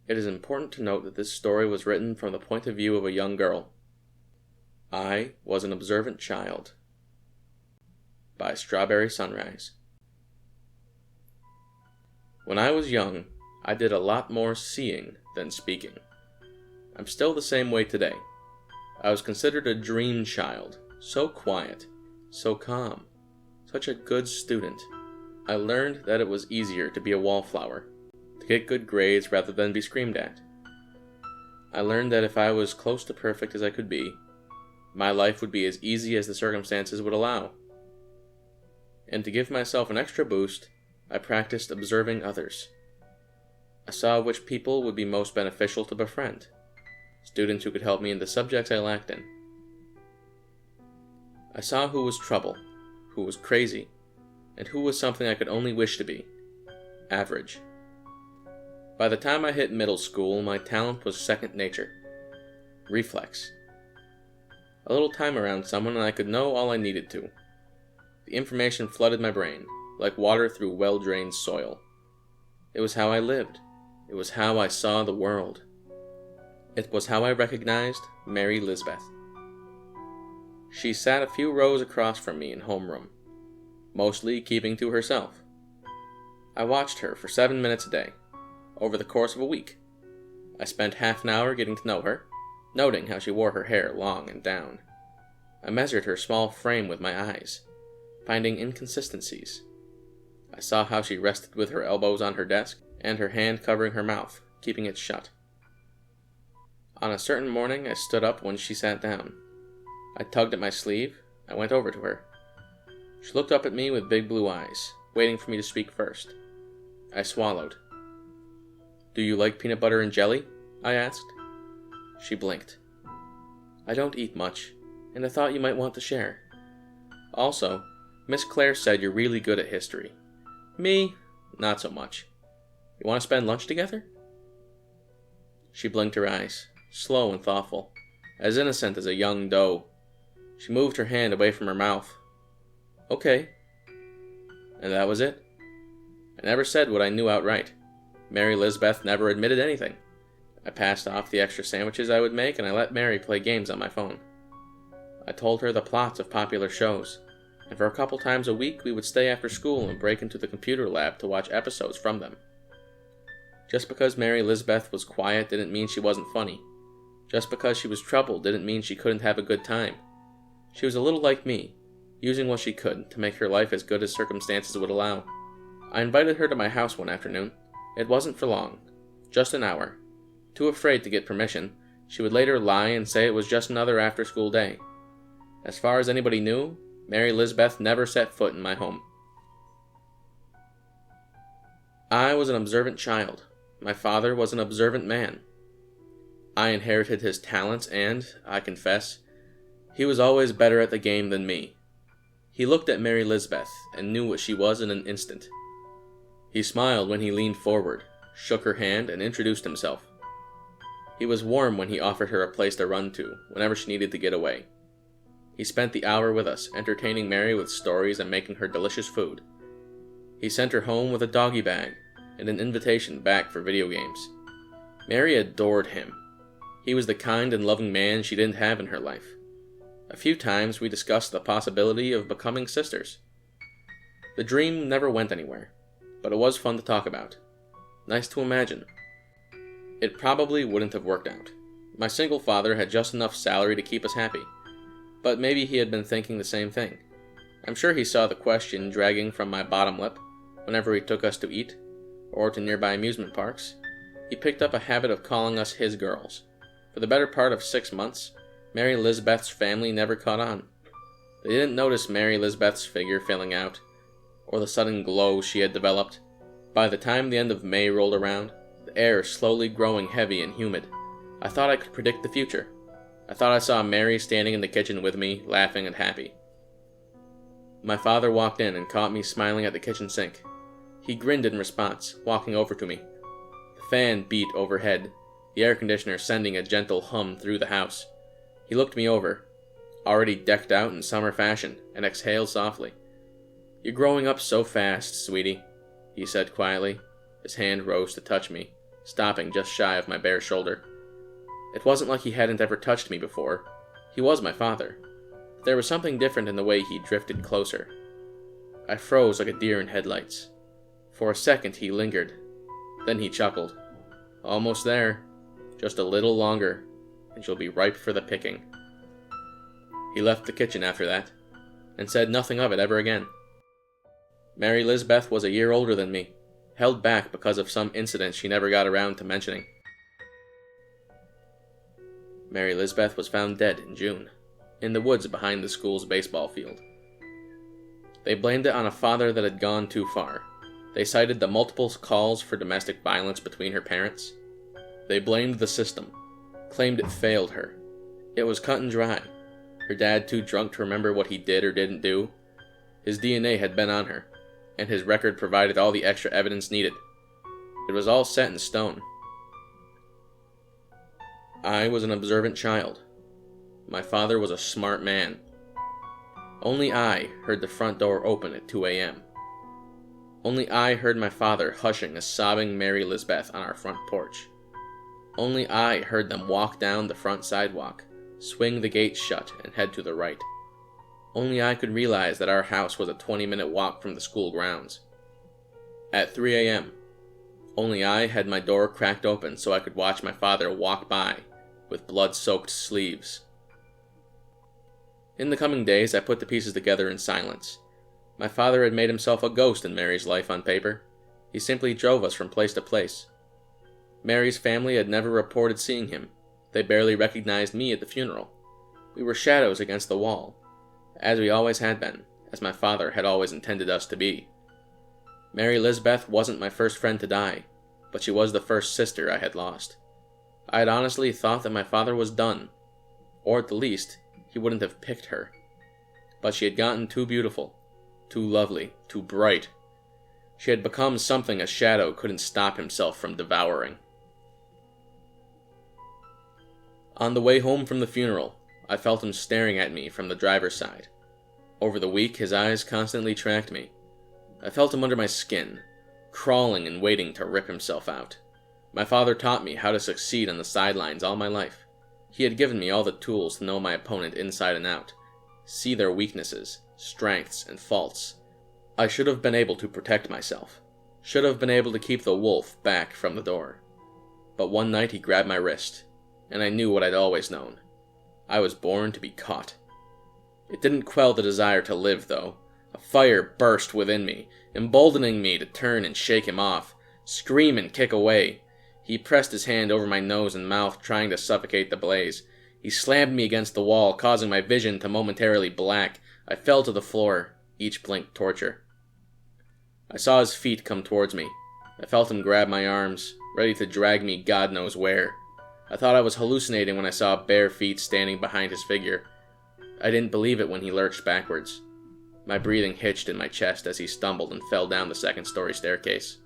It is important to note that this story was written from the point of view of a young girl. I was an observant child. By Strawberry Sunrise. When I was young, I did a lot more seeing than speaking. I'm still the same way today. I was considered a dream child, so quiet, so calm, such a good student. I learned that it was easier to be a wallflower, to get good grades rather than be screamed at. I learned that if I was close to perfect as I could be, my life would be as easy as the circumstances would allow. And to give myself an extra boost, I practiced observing others. I saw which people would be most beneficial to befriend, students who could help me in the subjects I lacked in. I saw who was trouble, who was crazy, and who was something I could only wish to be, average. By the time I hit middle school, my talent was second nature, reflex. A little time around someone and I could know all I needed to. The information flooded my brain, like water through well-drained soil. It was how I lived. It was how I saw the world. It was how I recognized Mary Lisbeth. She sat a few rows across from me in homeroom, mostly keeping to herself. I watched her for 7 minutes a day, over the course of a week. I spent half an hour getting to know her, noting how she wore her hair long and down. I measured her small frame with my eyes, finding inconsistencies. I saw how she rested with her elbows on her desk and her hand covering her mouth, keeping it shut. On a certain morning, I stood up when she sat down. I tugged at my sleeve. I went over to her. She looked up at me with big blue eyes, waiting for me to speak first. I swallowed. "Do you like peanut butter and jelly?" I asked. She blinked. "I don't eat much, and I thought you might want to share. Also, Miss Claire said you're really good at history. Me, not so much. You want to spend lunch together?" She blinked her eyes, slow and thoughtful, as innocent as a young doe. She moved her hand away from her mouth. "Okay." And that was it. I never said what I knew outright. Mary Lisbeth never admitted anything. I passed off the extra sandwiches I would make, and I let Mary play games on my phone. I told her the plots of popular shows, and for a couple times a week we would stay after school and break into the computer lab to watch episodes from them. Just because Mary Lisbeth was quiet didn't mean she wasn't funny. Just because she was troubled didn't mean she couldn't have a good time. She was a little like me, using what she could to make her life as good as circumstances would allow. I invited her to my house one afternoon. It wasn't for long, just an hour. Too afraid to get permission, she would later lie and say it was just another after-school day. As far as anybody knew, Mary Lisbeth never set foot in my home. I was an observant child. My father was an observant man. I inherited his talents and, I confess, he was always better at the game than me. He looked at Mary Lisbeth and knew what she was in an instant. He smiled when he leaned forward, shook her hand, and introduced himself. He was warm when he offered her a place to run to whenever she needed to get away. He spent the hour with us, entertaining Mary with stories and making her delicious food. He sent her home with a doggy bag and an invitation back for video games. Mary adored him. He was the kind and loving man she didn't have in her life. A few times we discussed the possibility of becoming sisters. The dream never went anywhere, but it was fun to talk about. Nice to imagine. It probably wouldn't have worked out. My single father had just enough salary to keep us happy, but maybe he had been thinking the same thing. I'm sure he saw the question dragging from my bottom lip whenever he took us to eat, or to nearby amusement parks. He picked up a habit of calling us his girls. For the better part of 6 months, Mary Lisbeth's family never caught on. They didn't notice Mary Lisbeth's figure filling out, or the sudden glow she had developed. By the time the end of May rolled around, the air slowly growing heavy and humid, I thought I could predict the future. I thought I saw Mary standing in the kitchen with me, laughing and happy. My father walked in and caught me smiling at the kitchen sink. He grinned in response, walking over to me. The fan beat overhead, the air conditioner sending a gentle hum through the house. He looked me over, already decked out in summer fashion, and exhaled softly. "You're growing up so fast, sweetie," he said quietly. His hand rose to touch me. stopping just shy of my bare shoulder. It wasn't like he hadn't ever touched me before. He was my father. But there was something different in the way he drifted closer. I froze like a deer in headlights. For a second he lingered. Then he chuckled. Almost there. Just a little longer, and she'll be ripe for the picking. He left the kitchen after that, and said nothing of it ever again. Mary Lisbeth was a year older than me, held back because of some incident she never got around to mentioning. Mary Lisbeth was found dead in June, in the woods behind the school's baseball field. They blamed it on a father that had gone too far. They cited the multiple calls for domestic violence between her parents. They blamed the system, claimed it failed her. It was cut and dry. Her dad too drunk to remember what he did or didn't do. His DNA had been on her, and his record provided all the extra evidence needed. It was all set in stone. I was an observant child. My father was a smart man. Only I heard the front door open at 2 a.m. Only I heard my father hushing a sobbing Mary Lisbeth on our front porch. Only I heard them walk down the front sidewalk, swing the gate shut, and head to the right. Only I could realize that our house was a 20-minute walk from the school grounds. At 3 a.m., only I had my door cracked open so I could watch my father walk by with blood-soaked sleeves. In the coming days, I put the pieces together in silence. My father had made himself a ghost in Mary's life on paper. He simply drove us from place to place. Mary's family had never reported seeing him. They barely recognized me at the funeral. We were shadows against the wall, as we always had been, as my father had always intended us to be. Mary Lisbeth wasn't my first friend to die, but she was the first sister I had lost. I had honestly thought that my father was done, or at the least, he wouldn't have picked her. But she had gotten too beautiful, too lovely, too bright. She had become something a shadow couldn't stop himself from devouring. On the way home from the funeral, I felt him staring at me from the driver's side. Over the week, his eyes constantly tracked me. I felt him under my skin, crawling and waiting to rip himself out. My father taught me how to succeed on the sidelines all my life. He had given me all the tools to know my opponent inside and out, see their weaknesses, strengths, and faults. I should have been able to protect myself, should have been able to keep the wolf back from the door. But one night he grabbed my wrist, and I knew what I'd always known. I was born to be caught. It didn't quell the desire to live, though. A fire burst within me, emboldening me to turn and shake him off, scream and kick away. He pressed his hand over my nose and mouth, trying to suffocate the blaze. He slammed me against the wall, causing my vision to momentarily black. I fell to the floor, each blink torture. I saw his feet come towards me. I felt him grab my arms, ready to drag me God knows where. I thought I was hallucinating when I saw bare feet standing behind his figure. I didn't believe it when he lurched backwards. My breathing hitched in my chest as he stumbled and fell down the second-story staircase.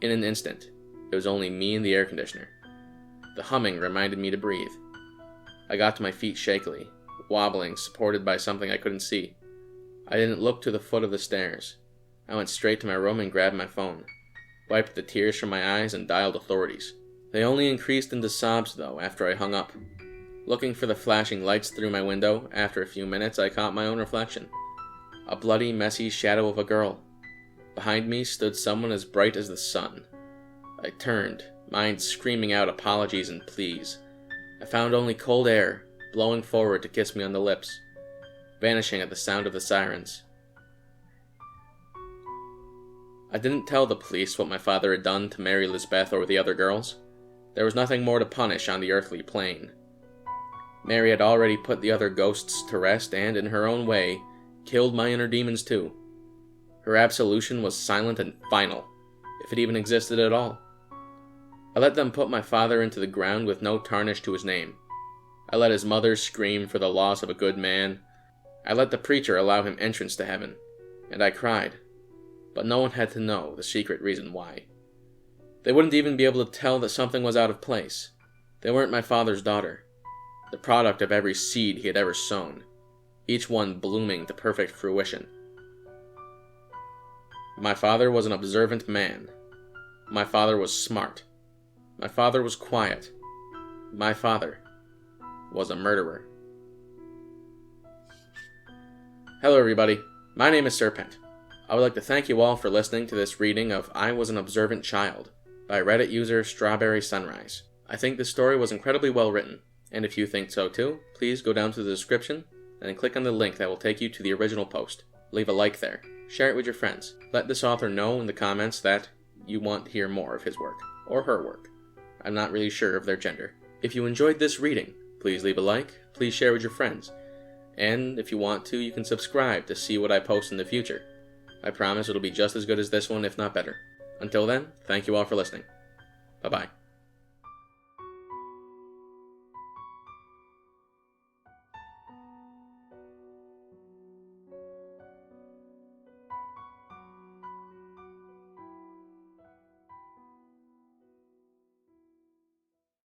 In an instant, it was only me and the air conditioner. The humming reminded me to breathe. I got to my feet shakily, wobbling, supported by something I couldn't see. I didn't look to the foot of the stairs. I went straight to my room and grabbed my phone, wiped the tears from my eyes, and dialed authorities. They only increased into sobs, though, after I hung up. Looking for the flashing lights through my window, after a few minutes I caught my own reflection. A bloody, messy shadow of a girl. Behind me stood someone as bright as the sun. I turned, mind screaming out apologies and pleas. I found only cold air, blowing forward to kiss me on the lips, vanishing at the sound of the sirens. I didn't tell the police what my father had done to Mary Lisbeth or the other girls. There was nothing more to punish on the earthly plane. Mary had already put the other ghosts to rest and, in her own way, killed my inner demons too. Her absolution was silent and final, if it even existed at all. I let them put my father into the ground with no tarnish to his name. I let his mother scream for the loss of a good man. I let the preacher allow him entrance to heaven, and I cried. But no one had to know the secret reason why. They wouldn't even be able to tell that something was out of place. They weren't my father's daughter, the product of every seed he had ever sown, each one blooming to perfect fruition. My father was an observant man. My father was smart, My father was quiet. My father was a murderer. Hello everybody, my name is Pent. I would like to thank you all for listening to this reading of I Was an Observant Child by Reddit user Strawberry Sunrise. I think this story was incredibly well written, and if you think so too, please go down to the description and click on the link that will take you to the original post. Leave a like there. Share it with your friends. Let this author know in the comments that you want to hear more of his work, or her work. I'm not really sure of their gender. If you enjoyed this reading, please leave a like, please share with your friends, and if you want to, you can subscribe to see what I post in the future. I promise it'll be just as good as this one, if not better. Until then, thank you all for listening. Bye-bye.